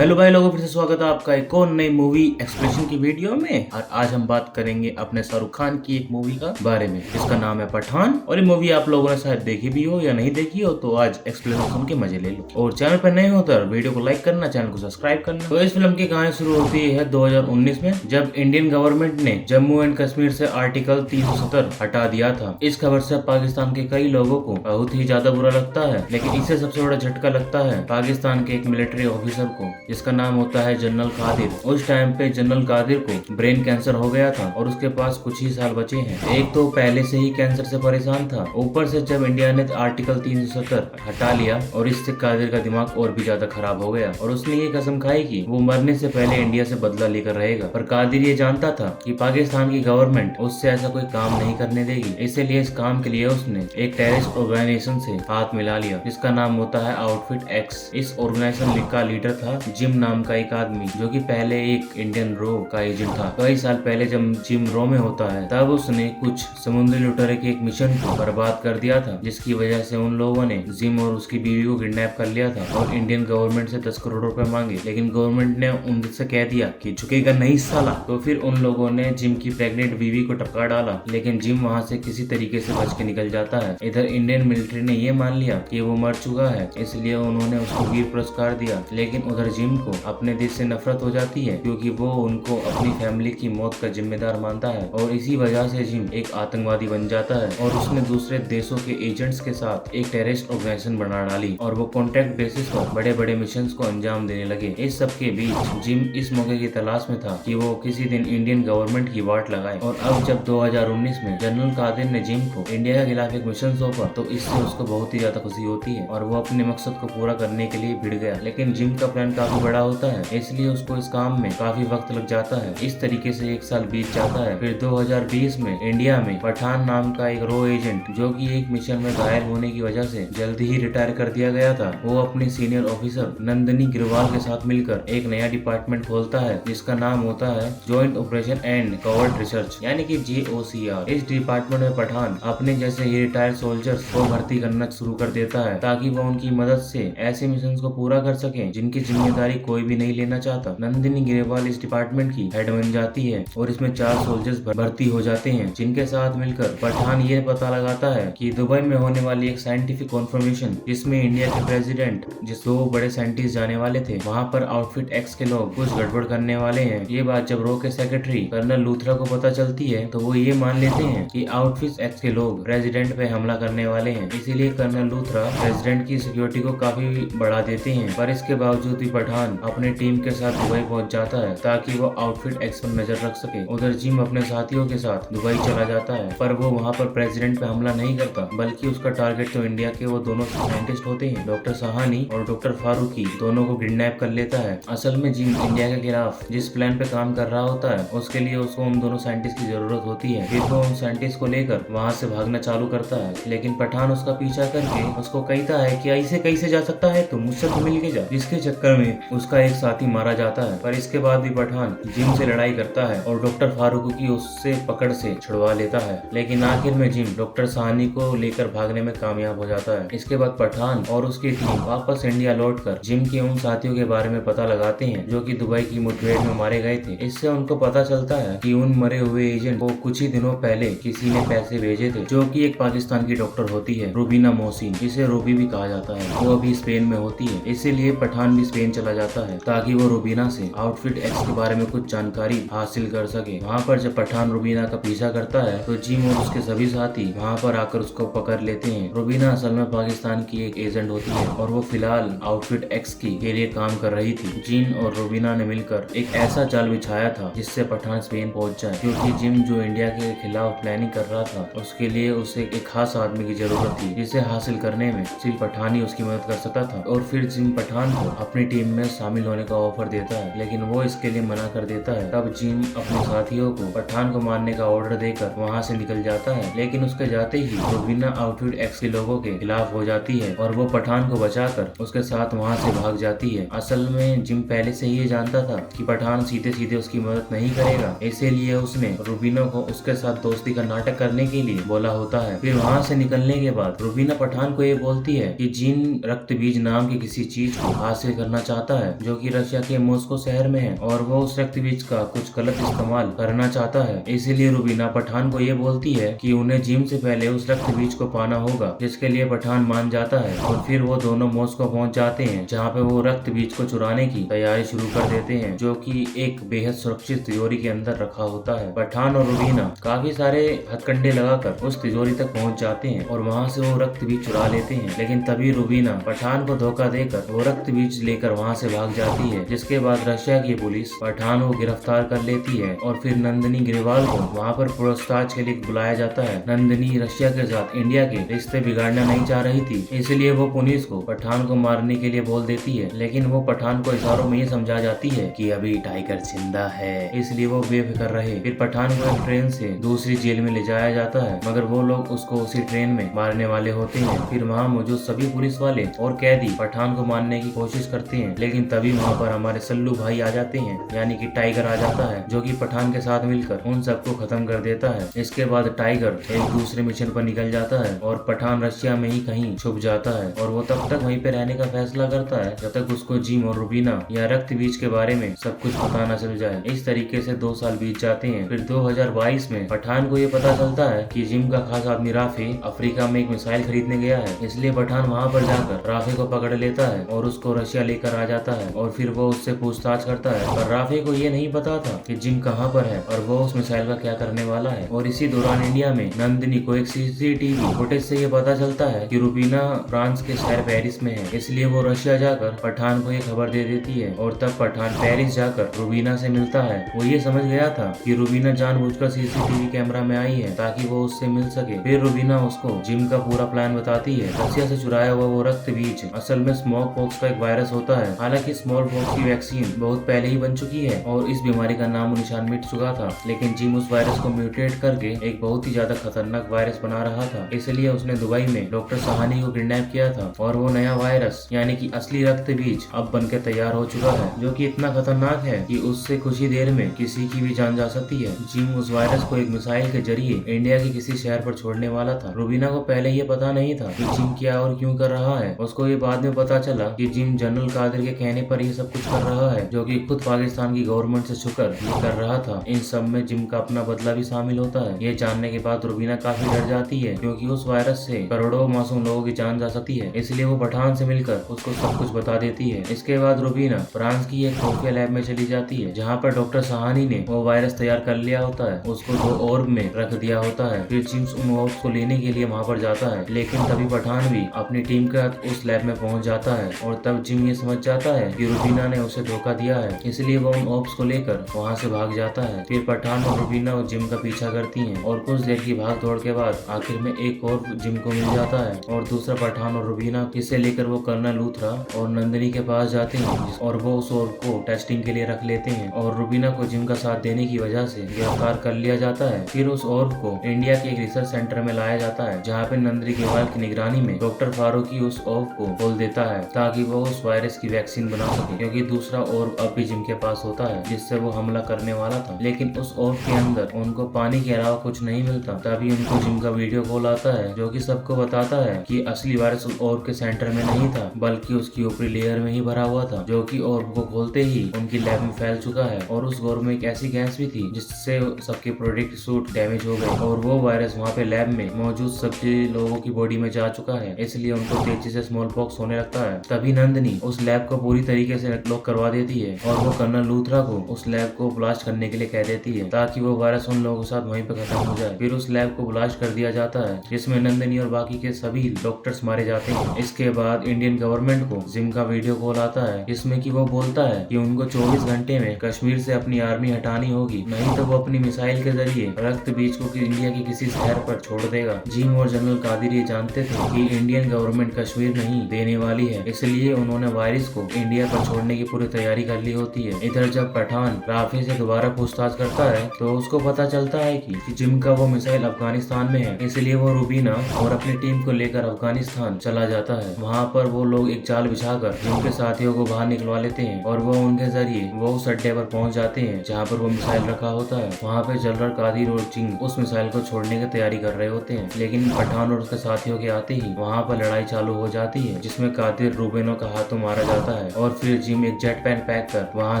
Hello भाई लोगों, फिर से स्वागत है आपका एक और नई मूवी एक्सप्रेशन की वीडियो में। और आज हम बात करेंगे अपने शाहरुख खान की एक मूवी का बारे में जिसका नाम है पठान। और ये मूवी आप लोगों ने शायद देखी भी हो या नहीं देखी हो, तो आज एक्सप्लेनेशन सुन के मजे ले लो। और चैनल पर नए हो तो वीडियो को लाइक करना, चैनल को सब्सक्राइब करना। तो इस फिल्म की कहानी शुरू होती है 2019 में, जब इंडियन गवर्नमेंट ने जम्मू एंड कश्मीर से आर्टिकल 370 हटा दिया था। इस खबर से पाकिस्तान के कई लोगों को बहुत ही ज्यादा बुरा लगता है, लेकिन इससे सबसे बड़ा झटका लगता है पाकिस्तान के एक मिलिट्री ऑफिसर को जिसका नाम होता है जनरल कादिर। उस टाइम पे जनरल कादिर को ब्रेन कैंसर हो गया था और उसके पास कुछ ही साल बचे हैं। एक तो पहले से ही कैंसर से परेशान था, ऊपर से जब इंडिया ने आर्टिकल 370 हटा लिया और इससे कादिर का दिमाग और भी ज्यादा खराब हो गया और उसने ये कसम खाई कि वो मरने से पहले इंडिया से बदला लेकर रहेगा। पर कादिर ये जानता था कि पाकिस्तान की गवर्नमेंट उससे ऐसा कोई काम नहीं करने देगी, इसीलिए इस काम के लिए उसने एक टेररिस्ट ऑर्गेनाइजेशन से हाथ मिला लिया जिसका नाम होता है आउटफिट एक्स। इस ऑर्गेनाइजेशन का लीडर था जिम नाम का एक आदमी, जो कि पहले एक इंडियन रो का एजेंट था। कई साल पहले जब जिम रो में होता है तब उसने कुछ समुद्री लुटेरे के एक मिशन को बर्बाद कर दिया था, जिसकी वजह से उन लोगों ने जिम और उसकी बीवी को किडनैप कर लिया था और इंडियन गवर्नमेंट से 10 करोड़ रुपए मांगे। लेकिन गवर्नमेंट ने उनसे कह दिया कि झुकेगा नहीं साला। तो फिर उन लोगों ने जिम की प्रेग्नेंट बीवी को टपका डाला, लेकिन जिम वहाँ से किसी तरीके से बच के निकल जाता है। इधर इंडियन मिलिट्री ने ये मान लिया कि वो मर चुका है, इसलिए उन्होंने उसको वीर पुरस्कार दिया। लेकिन उधर जिम को अपने देश से नफरत हो जाती है क्योंकि वो उनको अपनी फैमिली की मौत का जिम्मेदार मानता है और इसी वजह से जिम एक आतंकवादी बन जाता है और उसने दूसरे देशों के एजेंट्स के साथ एक टेररिस्ट ऑर्गेनाइजेशन बना डाली और वो कॉन्ट्रैक्ट बेसिस पर बड़े बड़े मिशन को अंजाम देने लगे। इस सब के बीच जिम इस मौके की तलाश में था कि वो किसी दिन इंडियन गवर्नमेंट की वाट लगाए। और अब जब 2019 में जनरल कादिर ने जिम को इंडिया के खिलाफ एक मिशन सौंपा तो इससे उसको बहुत ही ज्यादा खुशी होती है और वो अपने मकसद को पूरा करने के लिए भिड़ गया। लेकिन जिम का प्लान काफी बड़ा होता है, इसलिए उसको इस काम में काफी वक्त लग जाता है। इस तरीके से एक साल बीत जाता है। फिर 2020 में इंडिया में पठान नाम का एक रो एजेंट, जो कि एक मिशन में घायल होने की वजह से जल्दी ही रिटायर कर दिया गया था, वो अपने सीनियर ऑफिसर नंदिनी गिरवाल के साथ मिलकर एक नया डिपार्टमेंट खोलता है जिसका नाम होता है joint operation and covert research यानी कि JOCR। इस डिपार्टमेंट में पठान अपने जैसे ही रिटायर्ड सोल्जर्स को भर्ती करना शुरू कर देता है ताकि वो उनकी मदद से ऐसे मिशन को पूरा कर सके जिनकी जिम्मेदारी कोई भी नहीं लेना चाहता। नंदिनी गिरेवाल इस डिपार्टमेंट की हेड बन जाती है और इसमें 4 सोल्जर्स भर्ती हो जाते हैं, जिनके साथ मिलकर पठान ये पता लगाता है कि दुबई में होने वाली एक साइंटिफिक कॉन्फर्मेशन जिसमें इंडिया के प्रेसिडेंट जिस 2 बड़े साइंटिस्ट जाने वाले थे, वहाँ पर आउटफिट एक्स के लोग कुछ गड़बड़ करने वाले हैं। ये बात जब रो के सेक्रेटरी कर्नल लूथरा को पता चलती है तो वो ये मान लेते हैं कि आउटफिट एक्स के लोग प्रेसिडेंट पे हमला करने वाले हैं, इसीलिए कर्नल लूथरा प्रेसिडेंट की सिक्योरिटी को काफी बढ़ा देते हैं। पर इसके बावजूद भी पठान अपने टीम के साथ दुबई पहुंच जाता है ताकि वो आउटफिट एक्स पर नजर रख सके। उधर जिम अपने साथियों के साथ दुबई चला जाता है, पर वो वहाँ पर प्रेसिडेंट पे हमला नहीं करता, बल्कि उसका टारगेट तो इंडिया के वो दोनों साइंटिस्ट होते हैं, डॉक्टर साहानी और डॉक्टर फारूकी। दोनों को किडनैप कर लेता है। असल में जिम इंडिया के खिलाफ जिस प्लान पे काम कर रहा होता है उसके लिए उसको उन दोनों साइंटिस्ट की जरूरत होती है। फिर वो उन साइंटिस्ट को लेकर वहाँ से भागना चालू करता है, लेकिन पठान उसका पीछा करके उसको कहता है कि ऐसे कैसे जा सकता है, तुम मुझसे तो मिल के जा। जिसके चक्कर में उसका एक साथी मारा जाता है। पर इसके बाद भी पठान जिम से लड़ाई करता है और डॉक्टर फारूक की उससे पकड़ से छुड़वा लेता है, लेकिन आखिर में जिम डॉक्टर साहनी को लेकर भागने में कामयाब हो जाता है। इसके बाद पठान और उसकी टीम वापस इंडिया लौटकर जिम के उन साथियों के बारे में पता लगाते हैं जो कि दुबई की मुठभेड़ में मारे गए थे। इससे उनको पता चलता है कि उन मरे हुए एजेंट को कुछ ही दिनों पहले किसी ने पैसे भेजे थे, जो कि एक पाकिस्तान की डॉक्टर होती है रुबीना मोहसिन, जिसे रूबी भी कहा जाता है। वो अभी स्पेन में होती है, इसीलिए पठान भी स्पेन चला जाता है ताकि वो रुबीना से आउटफिट एक्स के बारे में कुछ जानकारी हासिल कर सके। वहाँ पर जब पठान रुबीना का पीछा करता है तो जिम और उसके सभी साथी वहाँ पर आकर उसको पकड़ लेते हैं। रुबीना असल में पाकिस्तान की एक एजेंट होती है और वो फिलहाल आउटफिट एक्स के लिए काम कर रही थी। जिम और रुबीना ने मिलकर एक ऐसा जाल बिछाया था जिससे पठान स्पेन पहुंच जाए, क्योंकि जिम जो इंडिया के खिलाफ प्लानिंग कर रहा था उसके लिए उसे एक खास आदमी की जरूरत थी, जिसे हासिल करने में सिर्फ पठान ही उसकी मदद कर सकता था। और फिर जिम पठान को अपनी टीम में शामिल होने का ऑफर देता है, लेकिन वो इसके लिए मना कर देता है। तब जिम अपने साथियों को पठान को मारने का ऑर्डर देकर वहाँ से निकल जाता है, लेकिन उसके जाते ही रुबीना आउटफिट एक्स के लोगों के खिलाफ हो जाती है और वो पठान को बचाकर उसके साथ वहाँ से भाग जाती है। असल में जिम पहले से ही जानता था कि पठान सीधे सीधे उसकी मदद नहीं करेगा, इसीलिए उसने रुबीना को उसके साथ दोस्ती का नाटक करने के लिए बोला होता है। फिर वहाँ से निकलने के बाद रुबीना पठान को ये बोलती है कि जिन रक्त बीज नाम की किसी चीज को हासिल करना चाहता आता है जो कि रशिया के मॉस्को शहर में है और वो उस रक्त बीज का कुछ गलत इस्तेमाल करना चाहता है। इसीलिए रुबीना पठान को ये बोलती है कि उन्हें जिम से पहले उस रक्त बीज को पाना होगा, जिसके लिए पठान मान जाता है और फिर वो दोनों मॉस्को पहुंच जाते हैं, जहाँ पे वो रक्त बीज को चुराने की तैयारी शुरू कर देते हैं, जो कि एक बेहद सुरक्षित तिजोरी के अंदर रखा होता है। पठान और रुबीना काफी सारे हथकंडे लगाकर उस तिजोरी तक पहुंच जाते हैं और वहां से वो रक्त बीज चुरा लेते हैं, लेकिन तभी रुबीना पठान को धोखा देकर वो रक्त बीज लेकर वहां से भाग जाती है, जिसके बाद रशिया की पुलिस पठान को गिरफ्तार कर लेती है और फिर नंदिनी ग्रेवाल को वहां पर पूछताछ के लिए बुलाया जाता है। नंदिनी रशिया के साथ इंडिया के रिश्ते बिगाड़ना नहीं चाह रही थी, इसलिए वो पुलिस को पठान को मारने के लिए बोल देती है, लेकिन वो पठान को इशारों में ये समझा जाती है कि अभी टाइगर जिंदा है, इसलिए वो बेफिक्र रहे। फिर पठान को एक ट्रेन से दूसरी जेल में ले जाया जाता है, मगर वो लोग उसको उसी ट्रेन में मारने वाले होते हैं। फिर वहाँ मौजूद सभी पुलिस वाले और कैदी पठान को मारने की कोशिश करते हैं, लेकिन तभी वहाँ पर हमारे सल्लू भाई आ जाते हैं, यानी कि टाइगर आ जाता है, जो कि पठान के साथ मिलकर उन सबको खत्म कर देता है। इसके बाद टाइगर एक दूसरे मिशन पर निकल जाता है और पठान रशिया में ही कहीं छुप जाता है और वो तब तक वहीं पे रहने का फैसला करता है जब तक उसको जिम और रुबीना या रक्त बीज के बारे में सब कुछ पता न चल जाए। इस तरीके से 2 साल बीत जाते हैं। फिर 2022 में पठान को ये पता चलता है कि जिम का खास आदमी राफे अफ्रीका में एक मिसाइल खरीदने गया है, इसलिए पठान वहाँ पर जाकर राफे को पकड़ लेता है और उसको रशिया लेकर आ जाता है और फिर वो उससे पूछताछ करता है, पर राफे को ये नहीं पता था कि जिम कहाँ पर है और वो उस मिसाइल का क्या करने वाला है। और इसी दौरान इंडिया में नंदिनी को एक सीसीटीवी फुटेज से ये पता चलता है कि रुबीना फ्रांस के शहर पेरिस में है, इसलिए वो रशिया जाकर पठान को ये खबर दे देती है और तब पठान पेरिस जाकर रुबीना से मिलता है। वो ये समझ गया था कि रुबीना जानबूझकर सीसीटीवी कैमरा में आई है ताकि वो उससे मिल सके। फिर रुबीना उसको जिम का पूरा प्लान बताती है। रशिया से चुराया हुआ वो रक्त बीज असल में स्मॉल पॉक्स का एक वायरस होता है। हालांकि स्मॉल पॉक्स की वैक्सीन बहुत पहले ही बन चुकी है और इस बीमारी का नामो निशान मिट चुका था, लेकिन जिम उस वायरस को म्यूटेट करके एक बहुत ही ज्यादा खतरनाक वायरस बना रहा था, इसलिए उसने दुबई में डॉक्टर सहानी को किडनैप किया था और वो नया वायरस यानी कि असली रक्त बीज अब बनकर तैयार हो चुका है, जो कि इतना खतरनाक है कि उससे कुछ ही देर में किसी की भी जान जा सकती है। जिम उस वायरस को एक मिसाइल के जरिए इंडिया के किसी शहर पर छोड़ने वाला था। रुबीना को पहले ये पता नहीं था कि जिम क्या और क्यों कर रहा है। उसको ये बाद में पता चला कि जिम जनरल कादिर के कहने पर ये सब कुछ कर रहा है, जो कि खुद पाकिस्तान की गवर्नमेंट से छुकर ये कर रहा था। इन सब में जिम का अपना बदला भी शामिल होता है। ये जानने के बाद रुबीना काफी डर जाती है, क्योंकि उस वायरस से करोड़ों मासूम लोगों की जान जा सकती है, इसलिए वो पठान से मिलकर उसको सब कुछ बता देती है। इसके बाद रुबीना फ्रांस की एक खुफिया लैब में चली जाती है, जहाँ पर डॉक्टर सहानी ने वो वायरस तैयार कर लिया होता है, उसको 2 ऑर्ब में रख दिया होता है। फिर जिम्स उन ऑर्ब्स को लेने के लिए वहाँ पर जाता है, लेकिन तभी पठान भी अपनी टीम के साथ उस लैब में पहुँच जाता है और तब जिम ये समझ जाता है कि रुबीना ने उसे धोखा दिया है, इसलिए वो उन ऑर्ब्स को लेकर वहाँ से भाग जाता है। फिर पठान और रुबीना और जिम का पीछा करती हैं और कुछ देर की भाग दौड़ के बाद आखिर में एक और जिम को मिल जाता है और दूसरा पठान और रुबीना, इसे लेकर वो कर्नल लूथरा और नंदिनी के पास जाते हैं और वो उस ऑर्ब को टेस्टिंग के लिए रख लेते हैं और रुबीना को जिम का साथ देने की वजह से गिरफ्तार कर लिया जाता है। फिर उस ऑर्ब को इंडिया के एक रिसर्च सेंटर में लाया जाता है, जहाँ पे नंदिनी ग्रेवाल की निगरानी में डॉक्टर फारूकी उस ऑर्ब को खोल देता है ताकि वो उस वायरस की वैक्सीन बना सके, क्योंकि दूसरा ऑर्ब अब भी जिम के पास होता है जिससे वो हमला करने वाला था। लेकिन उस ऑर्ब के अंदर उनको पानी के अलावा कुछ नहीं मिलता। तभी उनको जिम का वीडियो कॉल आता है, जो कि सबको बताता है कि असली वायरस उस ऑर्ब के सेंटर में नहीं था, बल्कि उसकी ऊपरी लेयर में ही भरा हुआ था, जो कि ऑर्ब को खोलते ही उनकी लैब में फैल चुका है। और उस ऑर्ब में एक ऐसी गैस भी थी जिससे सबके प्रोटेक्टिव सूट डैमेज हो गए और वो वायरस वहाँ पे लैब में मौजूद सभी लोगों की बॉडी में जा चुका है, इसलिए उनको तेजी से स्मॉल पॉक्स होने लगता है। तभी नंदिनी उस लैब को पूरी तरीके से लॉक करवा देती है और वो कर्नल लूथरा को उस लैब को ब्लास्ट करने के लिए कह देती है ताकि वो वायरस उन लोगों के साथ वहीं पे खत्म हो जाए। फिर उस लैब को ब्लास्ट कर दिया जाता है, जिसमें नंदिनी और बाकी के सभी डॉक्टर्स मारे जाते हैं। इसके बाद इंडियन गवर्नमेंट को जिम का वीडियो कॉल आता है, जिसमें कि वो बोलता है कि उनको 24 घंटे में कश्मीर से अपनी आर्मी हटानी होगी, नहीं तो वो अपनी मिसाइल के जरिए रक्त बीज को इंडिया के किसी शहर पर छोड़ देगा। जिम और जनरल कादिर ये जानते थे कि इंडियन गवर्नमेंट कश्मीर नहीं देने वाली है, इसलिए उन्होंने वायरस को इंडिया पर छोड़ने की पूरी तैयारी कर ली होती है। इधर जब पठान राफे से दोबारा पूछताछ करता है तो उसको पता चलता है कि जिम का वो मिसाइल अफगानिस्तान में है, इसलिए वो रुबीना और अपनी टीम को लेकर अफगानिस्तान चला जाता है। वहाँ पर वो लोग एक जाल बिछाकर जिम के साथियों को बाहर निकलवा लेते हैं और वो उनके जरिए वो उस अड्डे पर पहुँच जाते हैं जहाँ पर वो मिसाइल रखा होता है। वहाँ पे जनरल कादिर और जिम उस मिसाइल को छोड़ने की तैयारी कर रहे होते हैं, लेकिन पठान और उसके साथियों के आते ही वहाँ पर लड़ाई चालू हो जाती है, जिसमें कादिर रुबीना का हाथों मारा जाता है और फिर जिम एक जेट पैक पैक कर वहाँ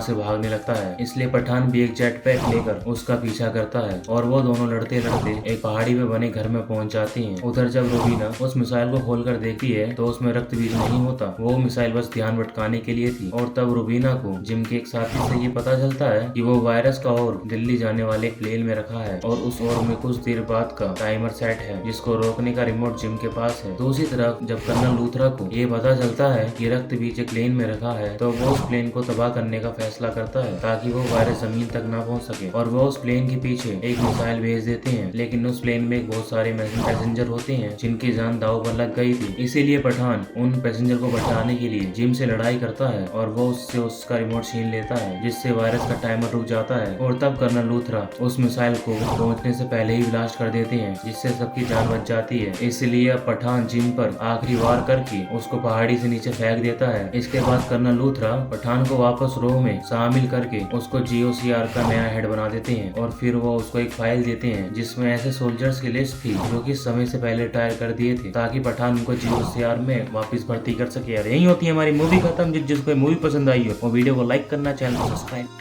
से भागने लगता है। इसलिए पठान भी एक जेट पैक लेकर उसका पीछा करता है और वो दोनों लड़ते लड़ते एक पहाड़ी पे बने घर में पहुंच जाती हैं। उधर जब रूबीना उस मिसाइल को खोलकर देखती है तो उसमें रक्त बीज नहीं होता, वो मिसाइल बस ध्यान भटकाने के लिए थी। और तब रूबीना को जिम के एक साथी से ये पता चलता है कि वो वायरस का और दिल्ली जाने वाले प्लेन में रखा है और उस और में कुछ देर बाद का टाइमर सेट है जिसको रोकने का रिमोट जिम के पास है। दूसरी तरफ जब कर्नल लूथरा को ये पता चलता है कि रक्त बीज एक प्लेन में रखा है तो वो उस प्लेन को तबाह करने का फैसला करता है ताकि वो वायरस जमीन तक न पहुंच सके और वो उस प्लेन के पीछे एक मिसाइल भेज देते हैं। लेकिन उस प्लेन में बहुत सारे पैसेंजर होते हैं जिनकी जान दांव पर लग गई थी। इसीलिए पठान उन पैसेंजर को बचाने के लिए जिम से लड़ाई करता है और वो उससे उसका रिमोट छीन लेता है जिससे वायरस का टाइमर रुक जाता है। और तब कर्नल लूथरा उस मिसाइल को पहुंचने से पहले ही ब्लास्ट कर देते हैं जिससे सबकी जान बच जाती है। इसलिए अब पठान जिम पर आखिरी वार करके उसको पहाड़ी से नीचे फेंक देता है। इसके बाद कर्नल लूथरा पठान को वापस रो में शामिल करके उसको GOCR का नया हेड बना देते हैं और फिर वो उसको एक फाइल देते हैं जिसमें ऐसे सोल्जर्स की लिस्ट थी जो कि समय से पहले रिटायर कर दिए थे ताकि पठान उनको GOCR में वापस भर्ती कर सके। यार यही होती है हमारी मूवी खत्म। जिसको मूवी पसंद आई हो वो वीडियो को लाइक करना, चैनल को सब्सक्राइब